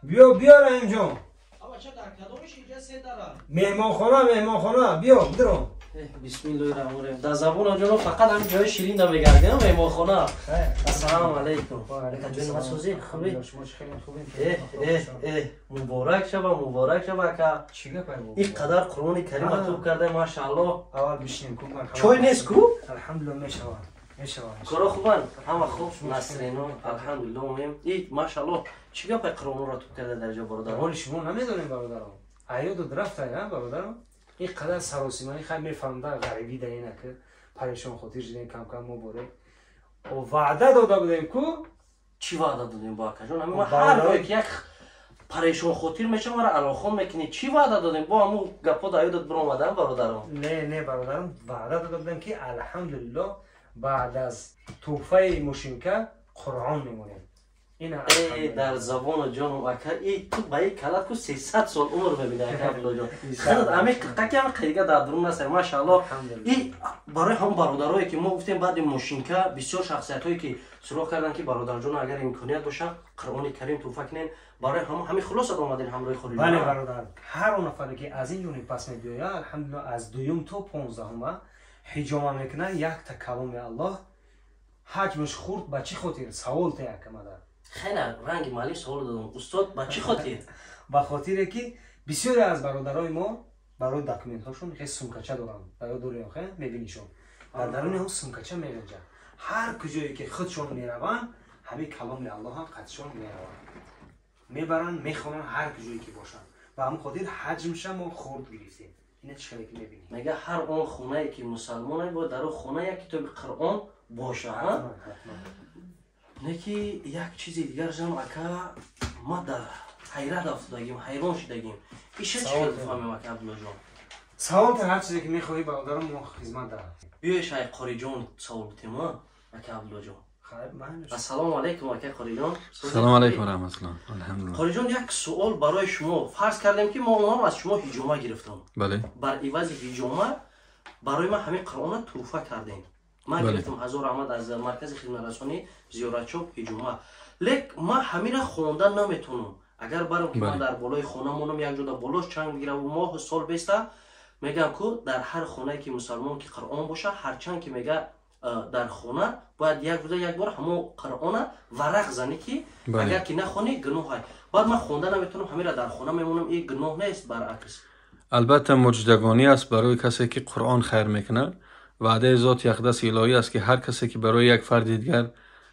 بیا بیا اینجا اما چه در کدومش اینجا سه داره مهمانخانه بیا درو بسم الله الرحمن الرحیم در زبون جنو فقط هم جای شیرین دا بگردیم مهمانخانه السلام علیکم و علیکم السلام مسعودی خوبی شما خیلی خوبین مبارک شبا که چیگه پیمو اینقدر قرآن کریم مطلوب کرده ماشاءالله اول بشین کو چای نیست کو الحمدلله میشوه کارا خوبن همه خوب نسرینو الحمدلله میم این ماشاءالله چیگه پای قرآن را تو کرده در جا برادر حال شما نمیدونین برادرم ایادو درفت ها برادرم این قدر سراسیمانی خیلی میفهمده غریبی در اینه که پریشان خاطر شدین کم کم مبارک و وعده داده بودیم کو چی وعده دادیم با کجون همین هر روی که یک پریشان خاطر میشه مرا علاقه میکنی چی وعده دادیم با همو گپا دا ایادت برآمدن برادرم نه برادرم وعده داده بودیم که الحمدلله بعد از توفه مشینکه قرآن میمونیم ای در زبان جانم اکر ای تو با یک کلت کو 300 سال عمر ببینه اکر عبدالله جان خیلی عمیق تکی هم خیلی در درون نسته ماشاءالله ای برای هم برادرایی که ما گفتیم بعد ماشینکه بسیار شخصیت هایی که سراغ کردن که برادر جان اگر امکانیت باشه قرآن کریم توفه کنین برای همین خلاص اومدین همراه خودی بله برادر هر اون نفری که از این جونی پس میدوید الحمدلله از دوم تا 15 حجامه میکنه یک تا کلام الله حجمش خورد به چی خاطر سوال تا یک مادر خیلی رنگ مالی سوال دادم استاد به چی خاطر به خاطر که بسیاری از برادرای ما برای داکومنت هاشون خیلی سومکچه دارن برای دوریم خیلی میبینیشون در درون اون سومکچه میرنجن هر کجایی که خودشون میرون همین کلام الله هم قدشون میرون میبرن میخونن هر کجایی که باشن و همون خاطر حجمش ما خورد گرفتیم اینه چه که میبینی میگه هر اون خونه ای که مسلمانه با در اون خونه یک کتاب قرآن باشه ها نه که یک چیز دیگر جمع اکا ما در حیرت افتادیم حیران شدیم ایشه چی که فهمیم اکا عبدالله جان سوال تا هر چیزی که میخوایی برادرم ما خدمت دارم بیای شای قاری جان سوال بتیم ها اکا عبدالله جان السلام علیکم اکا قاری جان سلام علیکم و رحمت الله الحمدلله قاری جان یک سوال برای شما فرض کردیم که ما اونم از شما هجومه گرفتم بله بر عوض هجومه برای ما همین قرآن توفه کردیم ما گرفتم هزار احمد از مرکز خدمت رسانی زیارت چوب هجومه لیک ما همین را خوندن نمیتونم اگر برام که من در بالای خونه مونم یک جودا بالاش چنگ بگیره و ماه سال بیسته میگم که در هر خونه که مسلمان که قرآن باشه هر چند که میگه در خونه باید یک روزه یک بار همو قرآن ورق زنی که اگر که نخونی گناه های بعد من خونده نمیتونم همین را در خونه میمونم این گناه نیست برعکس البته مجدگانی است برای کسی که قرآن خیر میکنه وعده ذات اقدس الهی است که هر کسی که برای یک فرد دیگر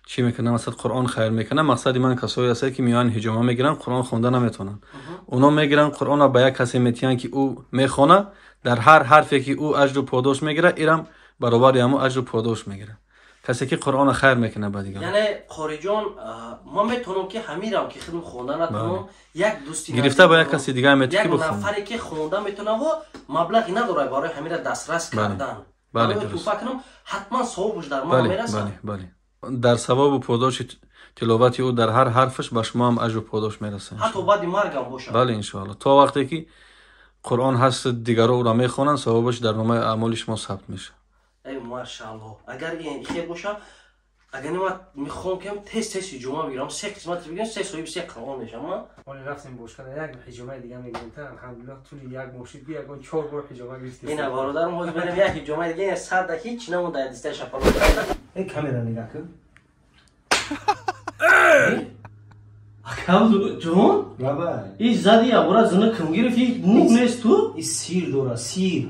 چی میکنه مثلا قرآن خیر میکنه مقصد من کسایی هست که میان هجامه میگیرن قرآن خونده نمیتونن اونا میگیرن قرآن را به یک کسی میتین که او میخونه در هر حرفی که او اجر و پاداش میگیره ایرم برابر همو اجر و پاداش میگیره کسی که قرآن خیر میکنه با دیگه یعنی قاری جان ما میتونم که همیرم که خودم خونده نتونم یک دوستی گرفته با یک کسی دیگه میتونه یک نفری که خونده میتونه و مبلغی نداره برای همین دسترس کردن بله تو فکرم حتما ثوابش در ما میرسه بله در ثواب و پاداش تلاوت او در هر حرفش به شما هم اجر و پاداش میرسه حتی بعد مرگم باشه بله ان شاء الله تا وقتی که قرآن هست دیگران او را میخونن ثوابش در نامه اعمال شما ثبت میشه ای ماشاءالله اگر این خیر باشه اگر ما میخوام که تست جمعه بگیرم سه قسمت بگیرم سه صاحب سه قرآن میشم ما ولی رفتیم باشگاه یک حجامه دیگه میگیریم تا الحمدلله طول یک مرشد بیا اون 4 بار حجامه گرفتیم اینا برادرم باز بریم یک حجامه دیگه 100 دقیقه هیچ نمونده دسته شپلو این کامera نگاه کن اکاو جون بابا این زدی ابرا زنه کم گرفتی موگ نیست تو این سیر داره سیر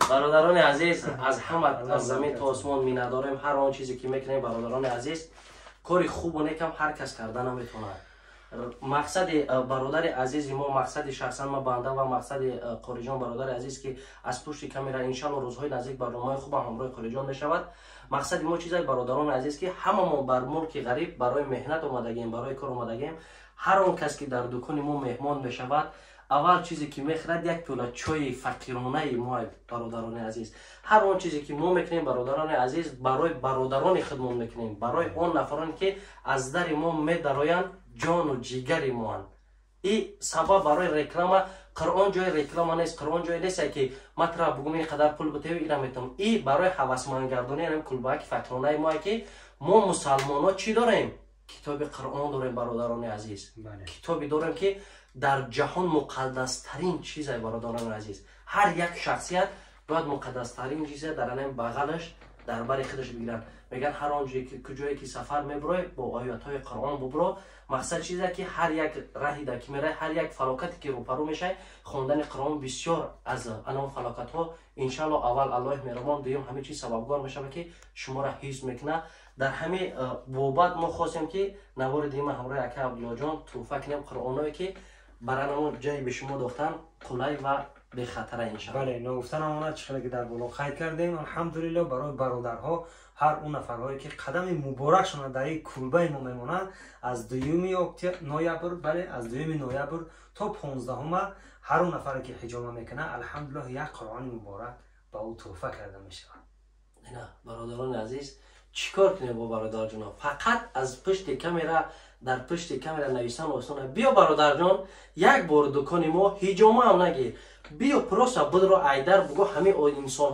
برادران عزیز از همه از زمین تا آسمان می نداریم هر آن چیزی که میکنیم برادران عزیز کاری خوب و نیکم هر کس کردن نمیتونه مقصد برادر عزیز ما مقصد شخصا ما بنده و مقصد قاری جان برادر عزیز که از پشت کامera ان شاء الله روزهای نزدیک برنامه خوب همراه قاری جان میشود مقصد ما چیزای برادران عزیز که همه ما بر ملک غریب برای مهنت اومدگیم برای کار اومدگیم هر اون کس که در دکان ما مهمان بشود اول چیزی که میخرد یک پیاله چای فقیرانه ما برادران عزیز هر اون چیزی که ما میکنیم برادران عزیز برای برادران خودمون میکنیم برای اون نفرانی که از در ما میدراین جان و جگر ما این سبب برای رکلام قرآن جای رکلام نیست قرآن جای نیست که مطرح بگم این قدر پول بده اینا میتونم این برای هوسمند گردانی هم کلبک فقیرانه ما که ما مسلمان ها چی داریم کتاب قرآن داریم برادران عزیز. بله. کتابی داریم که در جهان مقدس ترین چیز است برادران عزیز. هر یک شخصیت باید مقدس ترین چیز در این بغلش در بر خودش بگیرن. میگن هر آنجایی که کجایی که سفر میبره با آیات های قرآن ببرو. مقصد چیزه که هر یک راهی در که میره، هر یک فلاکتی که روپرو میشه، خواندن قرآن بسیار از آن فلاکت ها انشالله اول الله مهربان، دوم همه چیز سببگار میشه که شما را حفظ میکنه. در همه بابت ما خواستیم که نوار دیمه همراه اکا عبدالله جان توفه کنیم قرآنایی که برای جایی به شما داختن قلعی و به خطر انشاءالله. بله، نگفتن همونه چقدر که در بالا خیر کردیم. الحمدلله برای برادرها هر اون نفرهایی که قدم مبارکشون در این کلبه ما میمونن از 2 نوامبر، بله از 2 نوامبر تا 15 هر اون نفری که حجامه میکنه الحمدلله یک قرآن مبارک به او تحفه کرده میشه. نه برادران عزیز، چیکار کنیم با برادر جان؟ فقط از پشت کامera در پشت کامera نویسن آسانه. بیا برادر جان یک بار دکان ما هیجامه هم نگیر، بیا پروسا بدرو ایدر بگو همه انسان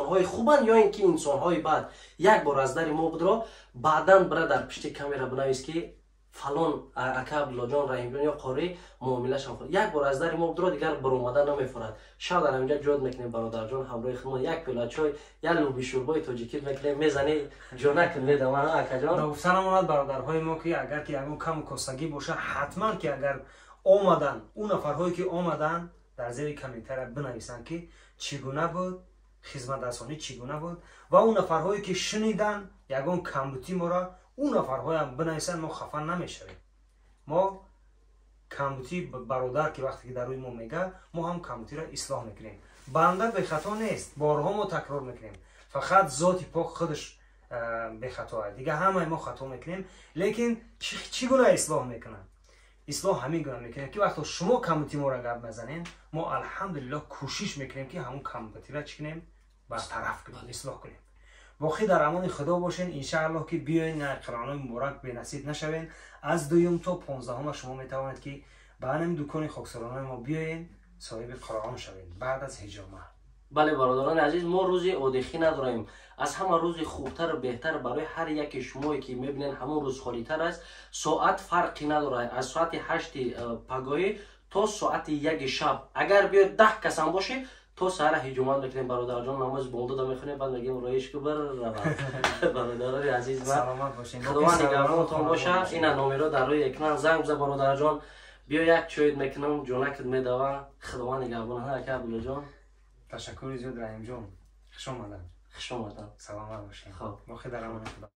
های خوبن یا اینکه انسان های بد. یک بار از در ما بدرو، بعدا برا در پشت کامera بنویس که فلان اکا عبدالله جان رحیم جان یا قاری معامله‌اش هم. یک بار از در ما بدرو دیگر بر اومدن نمیفورد. شب در اینجا جود میکنیم برادر جان همراه خودمون یک پیاله چای یا لوبی شوربای تاجیکی میکنیم میزنی جونک میدم اکا جان. نگفتن برادرهای ما که اگر که همون کم کاسگی باشه حتما که اگر آمدن اون نفرهایی که آمدن در زیر کامنتر بنویسن که چگونه بود خدمت رسانی، چگونه بود، و اون نفرهایی که شنیدن یگان کمبودی ما را اون نفرهای هم بنویسن. ما خفن نمیشویم. ما کمبودی برادر که وقتی که در روی ما میگه ما هم کمبودی را اصلاح میکنیم. بنده به خطا نیست، بارها ما تکرار میکنیم، فقط ذات پاک خودش به خطا دیگه همه ما خطا میکنیم. لیکن چگونه اصلاح میکنن؟ اصلاح همین گونه میکنیم که وقتی شما کمبودی ما را گپ بزنین ما الحمدلله کوشش میکنیم که همون کمبودی را چی کنیم؟ برطرف کنیم، اصلاح کنیم. باقی در امان خدا باشین. انشاءالله که بیاین قرآن مبارک به نصیب نشوین. از 2 تا 15 شما میتوانید که به همین دکان خاکسارانه ما بیاین صاحب قرآن شوین بعد از حجامه. بله برادران عزیز، ما روزی عادخی نداریم. از همه روز خوبتر و بهتر برای هر یک شما که میبینین همون روز خالیتر است. ساعت فرقی نداره، از ساعت 8 پگاهی تا ساعت 1 شب اگر بیاید 10 کس هم باشه تو سر هجومت میکنیم برادر جان، نماز بونده دا میخونیم، بعد میگیم رایش که بر برادران عزیز سلامت باشین، خدا نگهبانتون باشه. این نامه در روی اکران زنگ بزن برادر جان، بیا یک چوید میکنم جونک میدوه. خدا نگهبان ها اکا عبدالله جان. تشکر زیاد رحیم جان، خوش آمدن. خوش آمدن. سلامت باشین. خب ما خدا در امان خدا.